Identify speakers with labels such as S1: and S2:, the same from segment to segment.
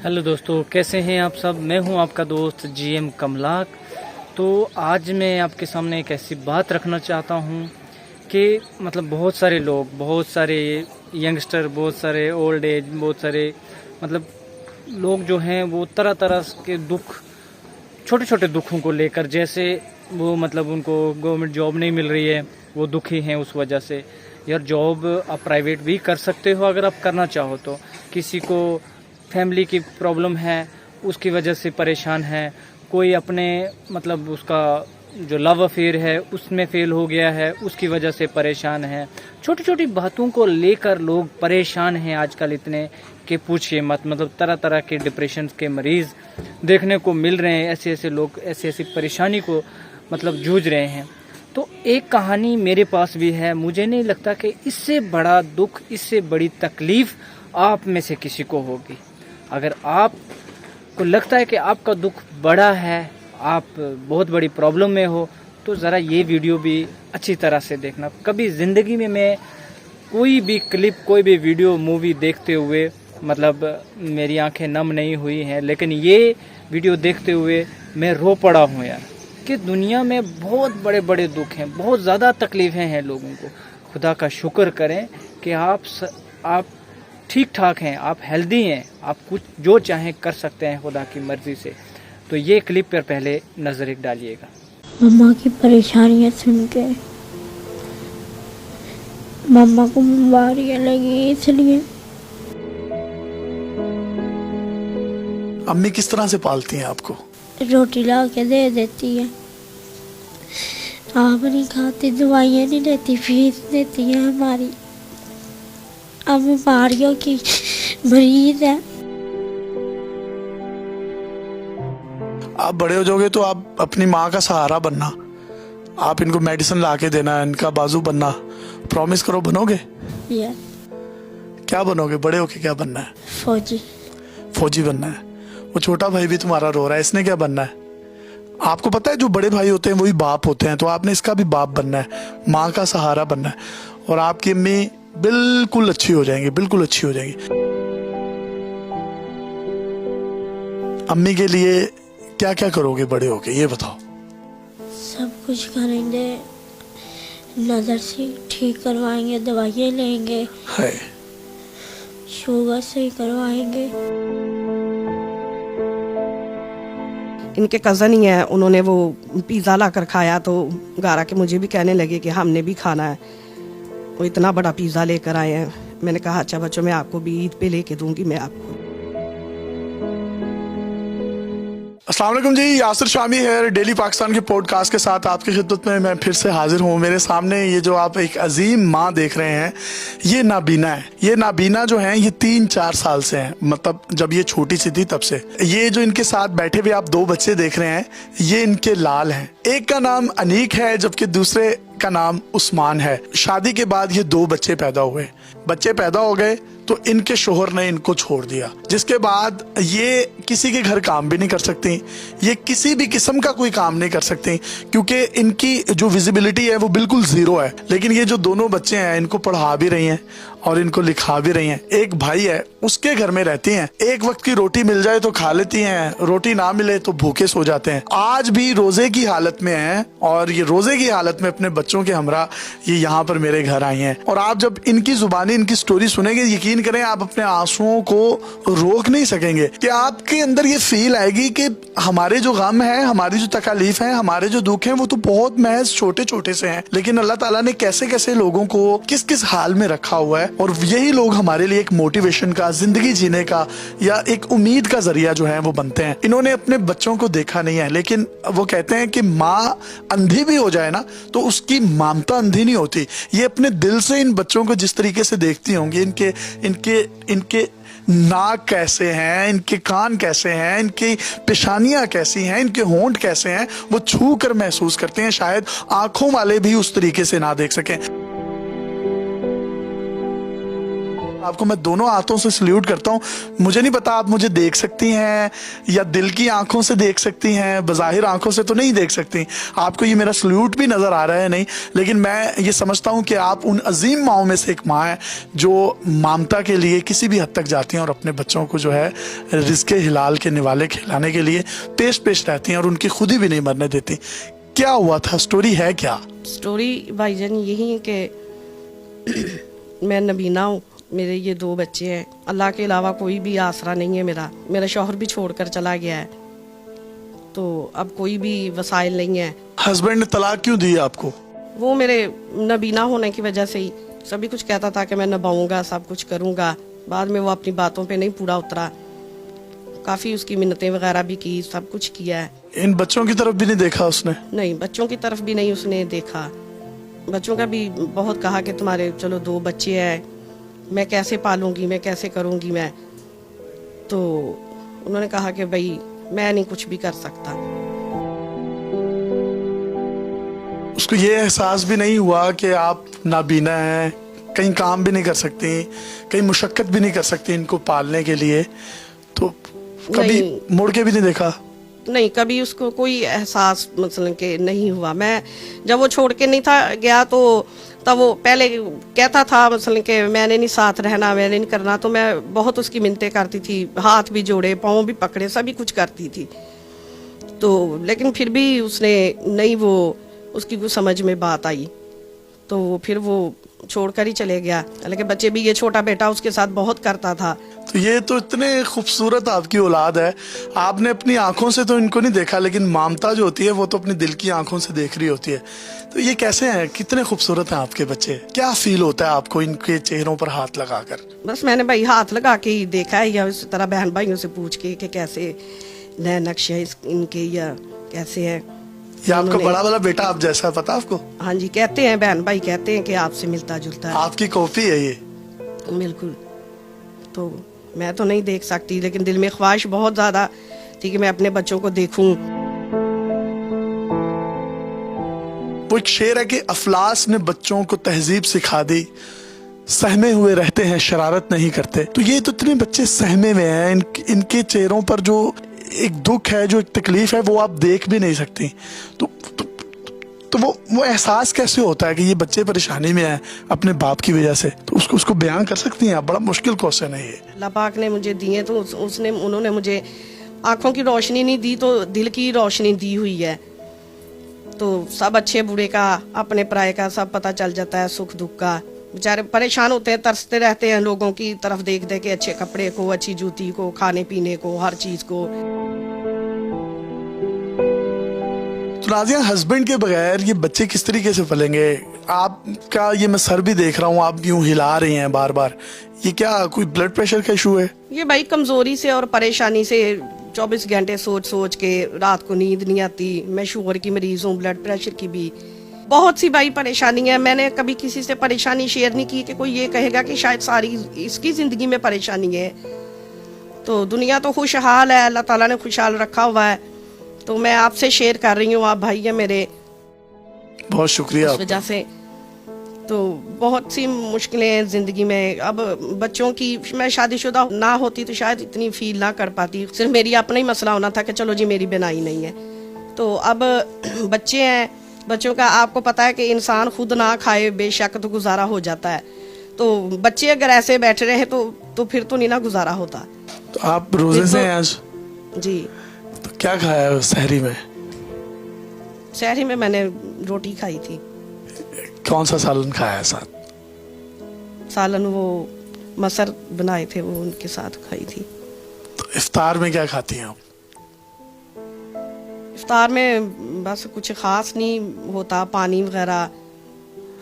S1: Hello दोस्तों, कैसे हैं आप सब। मैं हूं आपका दोस्त जीएम कमलाक। तो आज मैं आपके सामने एक ऐसी बात रखना चाहता हूं कि मतलब बहुत सारे लोग, बहुत सारे यंगस्टर, बहुत सारे ओल्ड एज, बहुत सारे मतलब लोग जो हैं वो तरह तरह के दुख, छोटे छोटे दुखों को लेकर, जैसे वो मतलब उनको गवर्नमेंट जॉब नहीं मिल रही है, वो दुखी हैं उस वजह से। यार जॉब आप प्राइवेट भी कर सकते हो अगर आप करना चाहो तो। किसी को फैमिली की प्रॉब्लम है, उसकी वजह से परेशान है। कोई अपने मतलब उसका जो लव अफेयर है उसमें फेल हो गया है, उसकी वजह से परेशान है। छोटी छोटी बातों को लेकर लोग परेशान हैं आजकल इतने कि पूछिए मत। मतलब तरह तरह के डिप्रेशन के मरीज देखने को मिल रहे हैं। ऐसे ऐसे लोग ऐसी ऐसी परेशानी को मतलब जूझ रहे हैं। तो एक कहानी मेरे पास भी है। मुझे नहीं लगता कि इससे बड़ा दुख, इससे बड़ी तकलीफ आप में से किसी को होगी। अगर आपको लगता है कि आपका दुख बड़ा है, आप बहुत बड़ी प्रॉब्लम में हो, तो ज़रा ये वीडियो भी अच्छी तरह से देखना। कभी ज़िंदगी में मैं कोई भी क्लिप, कोई भी वीडियो, मूवी देखते हुए मतलब मेरी आंखें नम नहीं हुई हैं, लेकिन ये वीडियो देखते हुए मैं रो पड़ा हूँ यार, कि दुनिया में बहुत बड़े बड़े दुख हैं, बहुत ज़्यादा तकलीफ़ें हैं लोगों को। खुदा का शुक्र करें कि आप ठीक ठाक हैं, आप हेल्दी हैं, आप कुछ जो चाहें कर सकते हैं खुदा की मर्ज़ी से। तो ये क्लिप पर पहले नज़र एक डालिएगा।
S2: मम्मा की परेशानियां सुन के मम्मा को बीमारियां लगी, इसलिए।
S3: अम्मी किस तरह से पालती हैं आपको?
S2: रोटी ला के दे देती है, आप नहीं खाती, दवाइयाँ नहीं लेती, फीस देती है हमारी। अब बीमारियों की मरीज है।
S3: आप बड़े हो जाओगे तो आप अपनी माँ का सहारा बनना, आप इनको मेडिसिन ला के देना, इनका बाजू बनना। प्रॉमिस करो, बनोगे?
S2: यस।
S3: क्या बनोगे बड़े होके? क्या बनना है?
S2: फौजी।
S3: फौजी बनना है। वो छोटा भाई भी तुम्हारा रो रहा है, इसने क्या बनना है? आपको पता है जो बड़े भाई होते हैं वही बाप होते हैं, तो आपने इसका भी बाप बनना है, माँ का सहारा बनना है। और आपकी अम्मी बिल्कुल अच्छी हो जाएंगी, बिल्कुल अच्छी हो जाएंगी। अम्मी के लिए क्या क्या करोगे बड़े होके, ये बताओ।
S2: सब कुछ करेंगे, नज़र से ठीक करवाएंगे, दवाइयाँ लेंगे,
S3: है
S2: शुगर से करवाएंगे।
S4: इनके कज़न ही हैं, उन्होंने वो पिज़्ज़ा ला कर खाया तो गारा के मुझे भी कहने लगे कि हमने भी खाना है। वो इतना बड़ा पिज़्ज़ा लेकर आए हैं। मैंने कहा अच्छा बच्चों, मैं आपको भी ईद पे लेके दूंगी मैं आपको।
S3: अस्सलाम वालेकुम जी, यासिर शामी है। डेली पाकिस्तान के पॉडकास्ट के साथ आपकी खिदमत में मैं फिर से हाजिर हूँ। मेरे सामने ये जो आप एक अजीम माँ देख रहे हैं, ये नाबीना है। ये नाबीना जो है ये 3-4 साल से हैं, मतलब जब ये छोटी सी थी तब से। ये जो इनके साथ बैठे हुए आप 2 बच्चे देख रहे हैं, ये इनके लाल हैं। एक का नाम अनीक है जबकि दूसरे का नाम उस्मान है। शादी के बाद ये 2 बच्चे पैदा हुए। बच्चे पैदा हो गए तो इनके शोहर ने इनको छोड़ दिया, जिसके बाद ये किसी के घर काम भी नहीं कर सकती, ये किसी भी किस्म का कोई काम नहीं कर सकती, क्योंकि इनकी जो विजिबिलिटी है वो बिल्कुल जीरो है। लेकिन ये जो दोनों बच्चे हैं इनको पढ़ा भी रही हैं और इनको लिखा भी रही हैं। एक भाई है, उसके घर में रहती हैं। एक वक्त की रोटी मिल जाए तो खा लेती हैं, रोटी ना मिले तो भूखे सो जाते हैं। आज भी रोजे की हालत में हैं और ये रोजे की हालत में अपने बच्चों के हमरा ये यहाँ पर मेरे घर आई हैं। और आप जब इनकी जुबानी, इनकी स्टोरी सुनेंगे, यकीन करें आप अपने आंसुओं को रोक नहीं सकेंगे। कि आपके अंदर ये फील आएगी कि हमारे जो गम है, हमारी जो तकलीफ है, हमारे जो दुख है, वो तो बहुत महज छोटे छोटे से हैं, लेकिन अल्लाह ताला ने कैसे कैसे लोगों को किस किस हाल में रखा हुआ है। और यही लोग हमारे लिए एक मोटिवेशन का, जिंदगी जीने का या एक उम्मीद का जरिया जो है वो बनते हैं। इन्होंने अपने बच्चों को देखा नहीं है, लेकिन वो कहते हैं कि माँ अंधी भी हो जाए ना तो उसकी ममता अंधी नहीं होती। ये अपने दिल से इन बच्चों को जिस तरीके से देखती होंगी, इनके इनके इनके नाक कैसे हैं, इनके कान कैसे हैं, इनकी पेशानियां कैसी हैं, इनके होंठ कैसे हैं, वो छू कर महसूस करते हैं। शायद आंखों वाले भी उस तरीके से ना देख सकें। आपको मैं दोनों हाथों से सल्यूट करता हूँ। मुझे नहीं पता आप मुझे देख सकती हैं या दिल की आंखों से देख सकती हैं, बज़ाहिर आंखों से तो नहीं देख सकती, आपको ये मेरा सल्यूट भी नज़र आ रहा है नहीं, लेकिन मैं ये समझता हूँ कि आप उन अजीम माओं में से एक माँ है जो ममता के लिए किसी भी हद तक जाती हैं और अपने बच्चों को जो है रिज़्क़े हिलाल के निवाले खिलाने के लिए पेश रहती हैं और उनकी खुदी भी नहीं मरने देती। क्या हुआ था, स्टोरी है क्या?
S4: स्टोरी भाईजान यही है कि मैं नबीना हूँ, मेरे ये 2 बच्चे हैं, अल्लाह के अलावा कोई भी आसरा नहीं है मेरा शौहर भी छोड़कर चला गया है, तो अब कोई भी वसाइल नहीं है।
S3: हस्बैंड ने तलाक क्यों दी आपको?
S4: वो मेरे नबीना होने की वजह से ही सभी कुछ कहता था कि मैं नभाऊंगा, सब कुछ करूंगा, बाद में वो अपनी बातों पे नहीं पूरा उतरा, काफ़ी उसकी मिन्नतें वगैरह भी की, सब कुछ किया है।
S3: इन बच्चों की तरफ भी नहीं देखा उसने?
S4: नहीं, बच्चों की तरफ भी नहीं उसने देखा। बच्चों का भी बहुत कहा कि तुम्हारे चलो 2 बच्चे हैं, मैं कैसे पालूंगी, मैं कैसे करूंगी मैं, तो उन्होंने कहा कि भाई मैं नहीं कुछ भी कर सकता।
S3: उसको ये एहसास भी नहीं हुआ कि आप नाबीना हैं, कहीं काम भी नहीं कर सकती, कहीं मुशक्कत भी नहीं कर सकती इनको पालने के लिए, तो कभी मुड़ के भी नहीं देखा?
S4: नहीं, कभी उसको कोई एहसास मतलब कि नहीं हुआ। मैं जब वो छोड़ के नहीं था गया तो तब वो पहले कहता था मतलब कि मैंने नहीं साथ रहना, मैंने नहीं करना, तो मैं बहुत उसकी मिन्नतें करती थी, हाथ भी जोड़े, पाँव भी पकड़े, सभी कुछ करती थी, तो लेकिन फिर भी उसने नहीं, वो उसकी कुछ समझ में बात आई, तो फिर वो छोड़कर ही चले गया। हालांकि बच्चे भी, ये छोटा बेटा उसके साथ बहुत करता था।
S3: तो ये तो इतने खूबसूरत आपकी औलाद है, आपने अपनी आंखों से तो इनको नहीं देखा, लेकिन ममता जो होती है वो तो अपनी दिल की आंखों से देख रही होती है। तो ये कैसे हैं, कितने खूबसूरत हैं आपके बच्चे? क्या फील होता है आपको इनके चेहरों पर हाथ लगाकर?
S4: बस मैंने भाई हाथ लगा के ही देखा है, या इस तरह बहन भाइयों से पूछ के कि कैसे नए नक्शे इनके या कैसे हैं।
S3: ये आपका बड़ा वाला बेटा आप जैसा है, पता आपको?
S4: हाँ जी, कहते हैं बहन भाई कहते हैं कि आपसे मिलता जुलता है।
S3: आपकी कॉपी है ये?
S4: बिल्कुल। तो मैं तो नहीं देख सकती, लेकिन दिल में ख्वाहिश बहुत ज्यादा थी कि मैं अपने बच्चों को देखूं।
S3: वो एक शेर है कि अफलास ने बच्चों को तहजीब सिखा दी, सहमे हुए रहते हैं शरारत नहीं करते। तो ये तो इतने बच्चे सहमे में हैं, इनके चेहरों पर जो एक दुख है, जो एक तकलीफ है, वो आप देख भी नहीं सकती। तो वो एहसास कैसे होता है कि ये बच्चे परेशानी में हैं अपने बाप की वजह से? तो उसको बयान कर सकती हैं आप? बड़ा मुश्किल क्वेश्चन है ये।
S4: अल्लाह पाक ने मुझे दिए तो उन्होंने मुझे आंखों की रोशनी नहीं दी, तो दिल की रोशनी दी हुई है। तो सब अच्छे बुरे का, अपने पराये का सब पता चल जाता है, सुख दुख का। बेचारे परेशान होते हैं, तरसते रहते हैं लोगों की तरफ देख देख के, अच्छे कपड़े को, अच्छी जूती को, खाने पीने को, हर चीज को।
S3: तो नाज़िया, हस्बैंड के बगैर ये बच्चे किस तरीके से पलेंगे? आपका ये मैं सर भी देख रहा हूँ, आप यूं हिला रही हैं बार बार, ये क्या कोई ब्लड प्रेशर का इशू है?
S4: ये भाई कमजोरी से और परेशानी से 24 घंटे सोच सोच के रात को नींद नहीं आती। मैं शुगर की मरीज हूँ, ब्लड प्रेशर की भी, बहुत सी भाई परेशानी है। मैंने कभी किसी से परेशानी शेयर नहीं की कि कोई ये कहेगा कि शायद सारी इसकी जिंदगी में परेशानी है। तो दुनिया तो खुशहाल है, अल्लाह ताला ने खुशहाल रखा हुआ है, तो मैं आपसे शेयर कर रही हूँ। आप भाई है मेरे,
S3: बहुत शुक्रिया।
S4: उस वजह से तो बहुत सी मुश्किलें हैं जिंदगी में। अब बच्चों की, मैं शादीशुदा ना होती तो शायद इतनी फील ना कर पाती, सिर्फ मेरी अपना ही मसला होना था कि चलो जी मेरी बनाई नहीं है। तो अब बच्चे हैं, बच्चों का आपको पता है कि इंसान खुद ना खाए बेशक तो गुजारा हो जाता है, तो बच्चे अगर ऐसे बैठे रहे तो फिर तो नहीं ना गुजारा होता।
S3: तो आप रोजे से हैं आज?
S4: जी।
S3: तो क्या खाया है सहरी में?
S4: सहरी में मैंने रोटी खाई थी।
S3: कौन सा सालन खाया है साथ?
S4: सालन वो मसर बनाए थे, वो उनके साथ खाई थी।
S3: तो इफ्तार में क्या खाती हैं आप?
S4: इफ्तार में बस कुछ ख़ास नहीं होता, पानी वगैरह,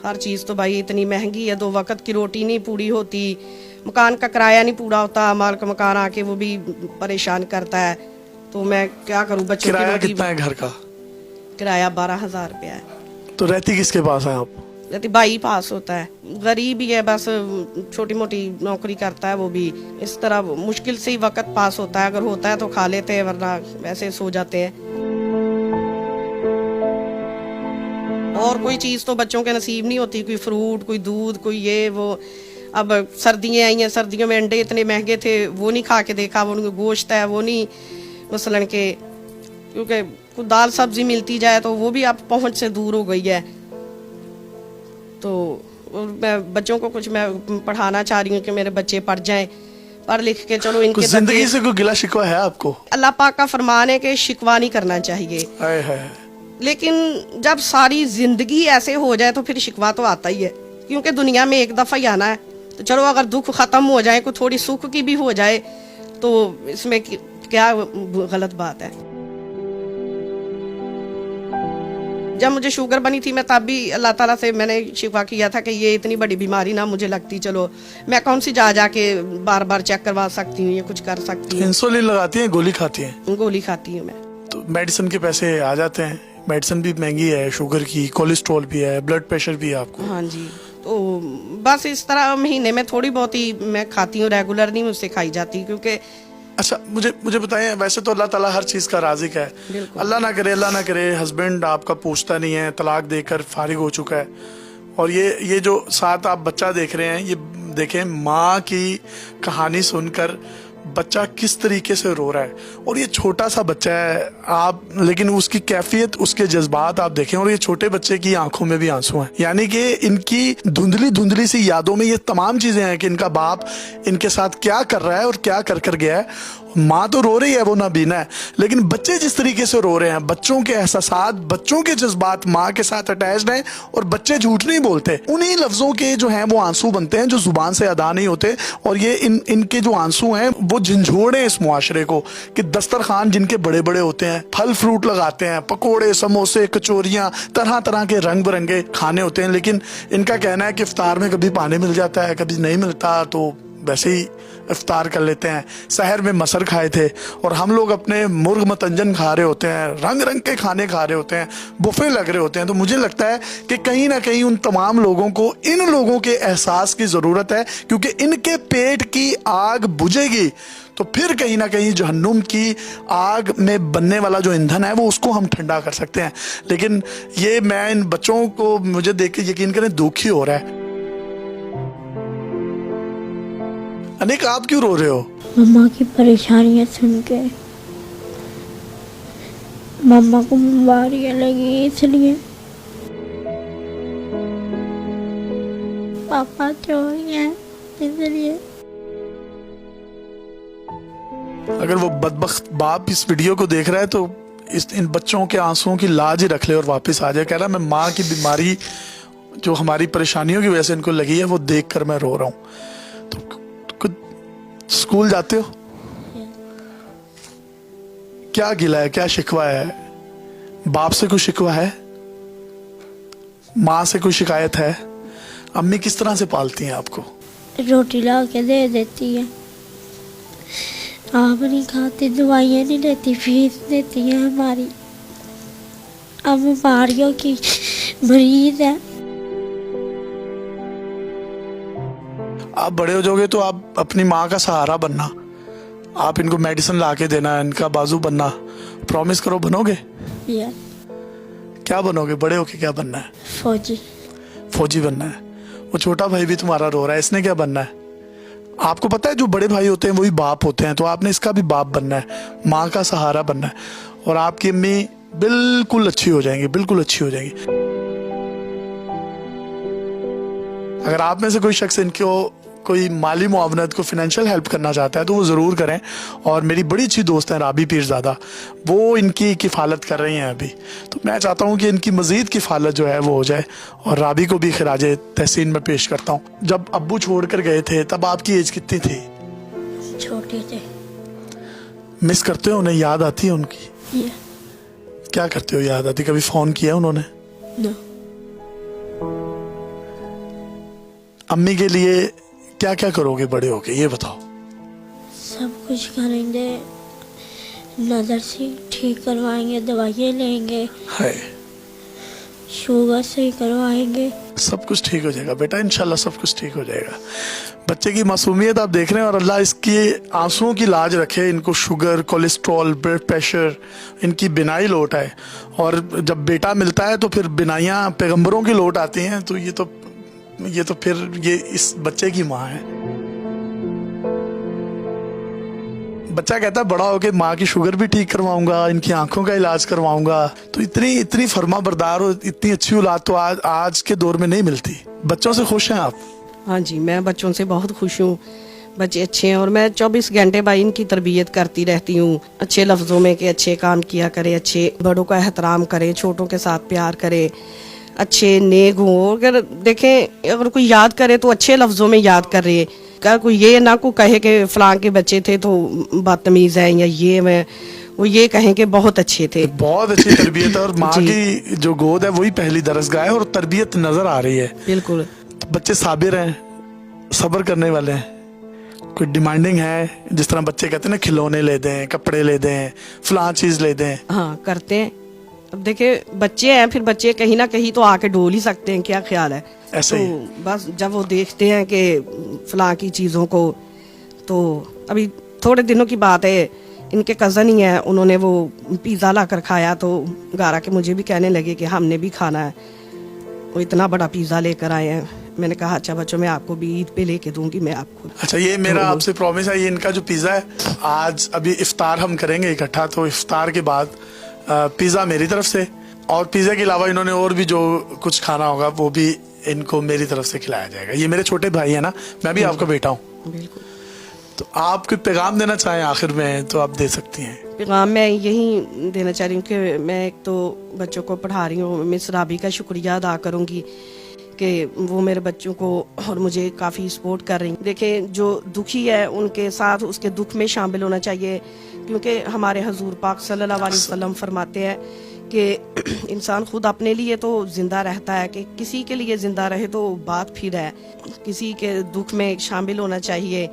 S4: हर चीज़ तो भाई इतनी महंगी है, 2 वक्त की रोटी नहीं पूरी होती, मकान का किराया नहीं पूरा होता, मालिक मकान आके वो भी परेशान करता है, तो मैं क्या करूँ। बच्चों
S3: किराया कितना है घर का?
S4: किराया 12,000 रुपया है।
S3: तो रहती किसके पास है आप?
S4: रहती भाई पास होता है, गरीब ही है, बस छोटी मोटी नौकरी करता है, वो भी इस तरह मुश्किल से ही वक्त पास होता है। अगर होता है तो खा लेते हैं, वरना वैसे सो जाते हैं। और कोई चीज़ तो बच्चों के नसीब नहीं होती, कोई फ्रूट, कोई दूध, कोई ये वो। अब सर्दियाँ आई हैं, सर्दियों में अंडे इतने महंगे थे, वो नहीं खा के देखा, वो उनको गोश्त है वो नहीं, मसलन के क्योंकि कुछ दाल सब्जी मिलती जाए तो वो भी अब पहुंच से दूर हो गई है। तो मैं बच्चों को कुछ मैं पढ़ाना चाह रही हूँ कि मेरे बच्चे पढ़ जाएं, पढ़ लिख के चलो इनके
S3: जिंदगी से कोई गिला शिकवा है आपको?
S4: अल्लाह पाक का फरमान है कि शिकवा नहीं करना चाहिए, लेकिन जब सारी जिंदगी ऐसे हो जाए तो फिर शिकवा तो आता ही है, क्योंकि दुनिया में एक दफ़ा ही आना है। तो चलो अगर दुख ख़त्म हो जाए, कोई थोड़ी सुख की भी हो जाए, तो इसमें क्या गलत बात है। जब मुझे शुगर बनी थी मैं तब भी अल्लाह ताला से मैंने शिफा किया था कि ये इतनी बड़ी बीमारी ना मुझे लगती, चलो मैं कौन सी जा के बार बार चेक करवा सकती हूँ या कुछ कर सकती हूँ।
S3: इंसुलिन लगाती हैं, गोली खाती हैं?
S4: गोली खाती हूँ मैं।
S3: तो मेडिसिन के पैसे आ जाते हैं, मेडिसिन भी महंगी है, शुगर की, कोलेस्ट्रॉल भी है, ब्लड प्रेशर भी है आपको।
S4: हाँ जी, तो बस इस तरह महीने में थोड़ी बहुत ही मैं खाती हूँ, रेगुलर नहीं मुझसे खाई जाती, क्योंकि
S3: अच्छा मुझे बताएं, वैसे तो अल्लाह ताला हर चीज़ का राज़िक है, अल्लाह ना करे हस्बैंड आपका पूछता नहीं है, तलाक देकर फारिग हो चुका है, और ये जो साथ आप बच्चा देख रहे हैं, ये देखें माँ की कहानी सुनकर बच्चा किस तरीके से रो रहा है, और ये छोटा सा बच्चा है आप, लेकिन उसकी कैफियत, उसके जज्बात आप देखें, और ये छोटे बच्चे की आंखों में भी आंसू हैं, यानी कि इनकी धुंधली सी यादों में ये तमाम चीजें हैं कि इनका बाप इनके साथ क्या कर रहा है और क्या कर गया है। माँ तो रो रही है, वो नाबीना है, लेकिन बच्चे जिस तरीके से रो रहे हैं, बच्चों के एहसासात, बच्चों के जज्बात माँ के साथ अटैच्ड हैं, और बच्चे झूठ नहीं बोलते, उन्हीं लफ्जों के जो हैं वो आंसू बनते हैं जो जुबान से अदा नहीं होते, और ये इनके जो आंसू हैं वो झंझोड़े इस मुआशरे को कि दस्तरखान जिनके बड़े बड़े होते हैं, फल फ्रूट लगाते हैं, पकोड़े, समोसे, कचौरियाँ, तरह तरह के रंग बिरंगे खाने होते हैं, लेकिन इनका कहना है कि इफ्तार में कभी पानी मिल जाता है, कभी नहीं मिलता, तो वैसे ही इफ्तार कर लेते हैं। शहर में मसर खाए थे और हम लोग अपने मुर्ग मतंजन खा रहे होते हैं, रंग रंग के खाने खा रहे होते हैं, बुफे लग रहे होते हैं। तो मुझे लगता है कि कहीं ना कहीं उन तमाम लोगों को, इन लोगों के एहसास की ज़रूरत है, क्योंकि इनके पेट की आग बुझेगी तो फिर कहीं ना कहीं जहन्नुम की आग में बनने वाला जो ईंधन है वो उसको हम ठंडा कर सकते हैं। लेकिन ये मैं इन बच्चों को, मुझे देख के यकीन करें दुख ही हो रहा है। अनिक, आप क्यों रो रहे हो?
S2: मम्मा की परेशानियां सुन के मम्मा को बीमारियां लगी, इसलिए पापा जो हैं इसलिए।
S3: अगर वो बदबख्त बाप इस वीडियो को देख रहा है तो इन बच्चों के आंसुओं की लाज ही रख ले और वापस आ जाए। कह रहा मैं माँ की बीमारी जो हमारी परेशानियों की वजह से इनको लगी है वो देख कर मैं रो रहा हूँ। तो कुछ स्कूल जाते हो? क्या गिला है, क्या शिकवा है? बाप से कोई शिकवा है? माँ से कोई शिकायत है? अम्मी किस तरह से पालती हैं आपको?
S2: रोटी ला के दे देती है, आप नहीं खाते, दवाइयाँ नहीं लेती, फीस देती है हमारी। अब बीमारियों की मरीज है।
S3: आप बड़े हो जाओगे तो आप अपनी माँ का सहारा बनना, आप इनको मेडिसिन ला के देना, इनका बाजू बनना। प्रॉमिस करो, बनोगे?
S2: यस।
S3: क्या बनोगे बड़े होके? क्या बनना है?
S2: फौजी।
S3: फौजी बनना है। वो छोटा भाई भी तुम्हारा रो रहा है, इसने क्या बनना है? आपको पता है जो बड़े भाई होते हैं वही बाप होते हैं, तो आपने इसका भी बाप बनना है, माँ का सहारा बनना है, और आपकी अम्मी बिल्कुल अच्छी हो जाएंगी, बिल्कुल अच्छी हो जाएंगी। अगर आप में से कोई शख्स इनको कोई माली मुआवनत को फाइनेंशियल हेल्प करना चाहता है तो वो ज़रूर करें। और मेरी बड़ी अच्छी दोस्त है राबी पीरज़ादा, वो इनकी किफ़ालत कर रही हैं अभी, तो मैं चाहता हूँ कि इनकी मज़ीद किफ़ालत जो है वो हो जाए। और राबी को भी खिराजे तहसीन में पेश करता हूँ। जब अब्बू छोड़ कर गए थे तब आपकी एज कितनी थी?
S2: छोटे थे।
S3: मिस करते हो उन्हें? याद आती है उनकी? क्या करते हो याद आती? कभी फ़ोन किया उन्होंने?
S2: नो।
S3: अम्मी के लिए क्या क्या करोगे बड़े होके, ये बताओ?
S2: सब कुछ करेंगे, नज़र से ठीक करवाएंगे, दवाइयाँ लेंगे,
S3: है
S2: शुगर से करवाएंगे। सब
S3: कुछ ठीक हो जाएगा बेटा, इंशाल्लाह सब कुछ ठीक हो जाएगा। बच्चे की मासूमियत आप देख रहे हैं, और अल्लाह इसकी आंसुओं की लाज रखे, इनको शुगर, कोलेस्ट्रॉल, ब्लड प्रेशर, इनकी बिनाई लौट आए। और जब बेटा मिलता है तो फिर बिनाइयाँ पैगंबरों की लौट आती हैं, तो ये तो ये तो फिर ये इस बच्चे की माँ है। बच्चा कहता है बड़ा होके माँ की शुगर भी ठीक करवाऊंगा, इनकी आंखों का इलाज करवाऊंगा। तो इतनी फर्मा बरदार और इतनी अच्छी औलाद तो आज के दौर में नहीं मिलती। बच्चों से खुश हैं आप?
S4: हाँ जी, मैं बच्चों से बहुत खुश हूँ। बच्चे अच्छे हैं और मैं 24 घंटे भाई इनकी तरबियत करती रहती हूँ, अच्छे लफ्ज़ों में, कि अच्छे काम किया करे, अच्छे बड़ों का एहतराम करें, छोटों के साथ प्यार करें, अच्छे नेक हों। अगर देखें, अगर कोई याद करे तो अच्छे लफ्ज़ों में याद कर रहे, क्या कोई ये ना को कहे कि फलां के बच्चे थे तो बदतमीज़ है, या ये मैं वो ये कहें कि बहुत अच्छे थे।
S3: बहुत अच्छी तरबियत है और माँ की जो गोद है वही पहली दरसगाह है और तरबियत नजर आ रही है।
S4: बिल्कुल।
S3: तो बच्चे साबिर हैं, सब्र करने वाले हैं। कोई डिमांडिंग है, जिस तरह बच्चे कहते हैं ना खिलौने ले दें, कपड़े ले दें, फलां चीज ले दें।
S4: हाँ, करते हैं। अब देखिए बच्चे हैं, फिर बच्चे कहीं ना कहीं तो आके डोल ही सकते हैं, क्या ख्याल है?
S3: ऐसे ही।
S4: तो बस जब वो देखते हैं कि फलां की चीज़ों को, तो अभी थोड़े दिनों की बात है, इनके कज़न ही हैं, उन्होंने वो पिज़्ज़ा ला कर खाया तो घर आके मुझे भी कहने लगे कि हमने भी खाना है। वो इतना बड़ा पिज़्ज़ा लेकर आए हैं। मैंने कहा अच्छा बच्चों, मैं आपको भी ईद पे लेके दूंगी मैं आपको।
S3: अच्छा, ये मेरा आपसे प्रॉमिस है, ये इनका जो पिज़्ज़ा है, आज अभी इफ्तार हम करेंगे इकट्ठा, तो इफ्तार के बाद पिज़्ज़ा मेरी तरफ से, और पिज़्ज़ा के अलावा इन्होंने और भी जो कुछ खाना होगा वो भी इनको मेरी तरफ से खिलाया जाएगा। ये मेरे छोटे भाई है ना, मैं भी आपका बेटा हूँ।
S4: बिल्कुल।
S3: तो आप कोई पैगाम देना चाहें आखिर में तो आप दे सकती हैं।
S4: पैगाम मैं यही देना चाह रही हूँ कि मैं एक तो बच्चों को पढ़ा रही हूँ, मिस राबी का शुक्रिया अदा करूँगी कि वो मेरे बच्चों को और मुझे काफ़ी सपोर्ट कर रही। देखें, जो दुखी है उनके साथ उसके दुख में शामिल होना चाहिए, क्योंकि हमारे हजूर पाक सल्लल्लाहु अलैहि वसल्लम फरमाते हैं कि इंसान खुद अपने लिए तो जिंदा रहता है, कि किसी के लिए जिंदा रहे तो बात फिर है। किसी के दुख में शामिल होना चाहिए,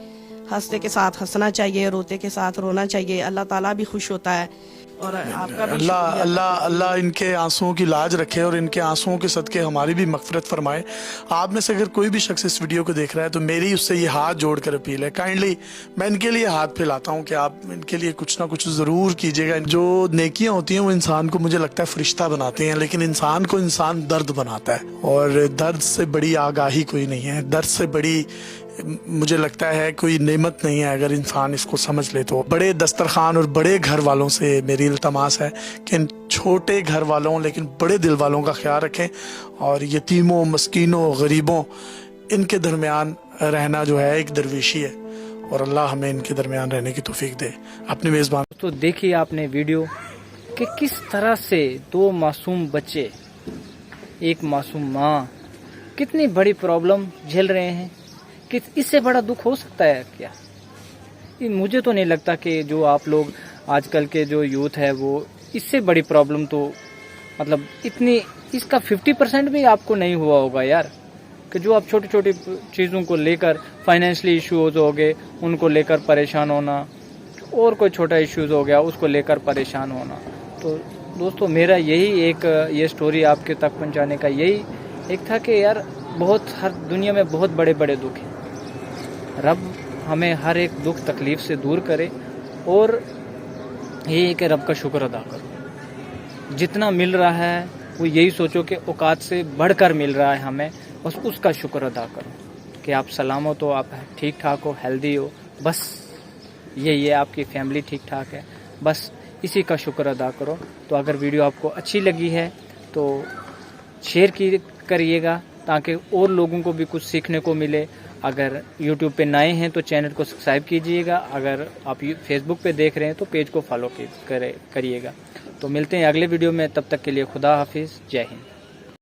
S4: हंसते के साथ हंसना चाहिए, रोते के साथ रोना चाहिए। अल्लाह ताला भी खुश होता है और आपका भी
S3: अल्लाह अल्लाह अल्लाह इनके आंसुओं की लाज रखे और इनके आंसुओं के सदके हमारी भी मगफिरत फरमाए। आप में से अगर कोई भी शख्स इस वीडियो को देख रहा है तो मेरी उससे ये हाथ जोड़कर अपील है, काइंडली मैं इनके लिए हाथ फैलाता हूँ कि आप इनके लिए कुछ ना कुछ ज़रूर कीजिएगा। जो नेकियां होती हैं वो इंसान को, मुझे लगता है, फरिश्ता बनाती हैं, लेकिन इंसान को इंसान दर्द बनाता है, और दर्द से बड़ी आगाही कोई नहीं है, दर्द से बड़ी मुझे लगता है कोई नेमत नहीं है अगर इंसान इसको समझ ले तो। बड़े दस्तरखान और बड़े घर वालों से मेरी इल्तमास है कि इन छोटे घर वालों लेकिन बड़े दिल वालों का ख्याल रखें, और यतीमों, मस्कीनों, गरीबों, इनके दरमियान रहना जो है एक दरवेशी है, और अल्लाह हमें इनके दरमियान रहने की तौफीक दे। अपने मेज़बान।
S1: तो देखिए आपने वीडियो कि किस तरह से दो मासूम बच्चे, एक मासूम माँ कितनी बड़ी प्रॉब्लम झेल रहे हैं। कि इससे बड़ा दुख हो सकता है क्या? मुझे तो नहीं लगता कि जो आप लोग आजकल के जो यूथ है वो इससे बड़ी प्रॉब्लम तो मतलब इतनी इसका 50% भी आपको नहीं हुआ होगा यार। कि जो आप छोटी छोटी चीज़ों को लेकर फाइनेंशियली इश्यूज हो गए उनको लेकर परेशान होना, और कोई छोटा इश्यूज हो गया उसको लेकर परेशान होना। तो दोस्तों मेरा यही एक ये स्टोरी आपके तक पहुंचाने का यही एक था कि यार हर दुनिया में बहुत बड़े बड़े दुख हैं। रब हमें हर एक दुख तकलीफ से दूर करे, और यही है कि रब का शुक्र अदा करो। जितना मिल रहा है वो यही सोचो कि औकात से बढ़कर मिल रहा है हमें, बस उसका शुक्र अदा करो कि आप सलामत हो, आप ठीक ठाक हो, हेल्दी हो, बस यही है, आपकी फैमिली ठीक ठाक है, बस इसी का शुक्र अदा करो। तो अगर वीडियो आपको अच्छी लगी है तो शेयर करिएगा ताकि और लोगों को भी कुछ सीखने को मिले। अगर YouTube पे नए हैं तो चैनल को सब्सक्राइब कीजिएगा, अगर आप Facebook पे देख रहे हैं तो पेज को फॉलो करिएगा। तो मिलते हैं अगले वीडियो में, तब तक के लिए खुदा हाफिज़, जय हिंद।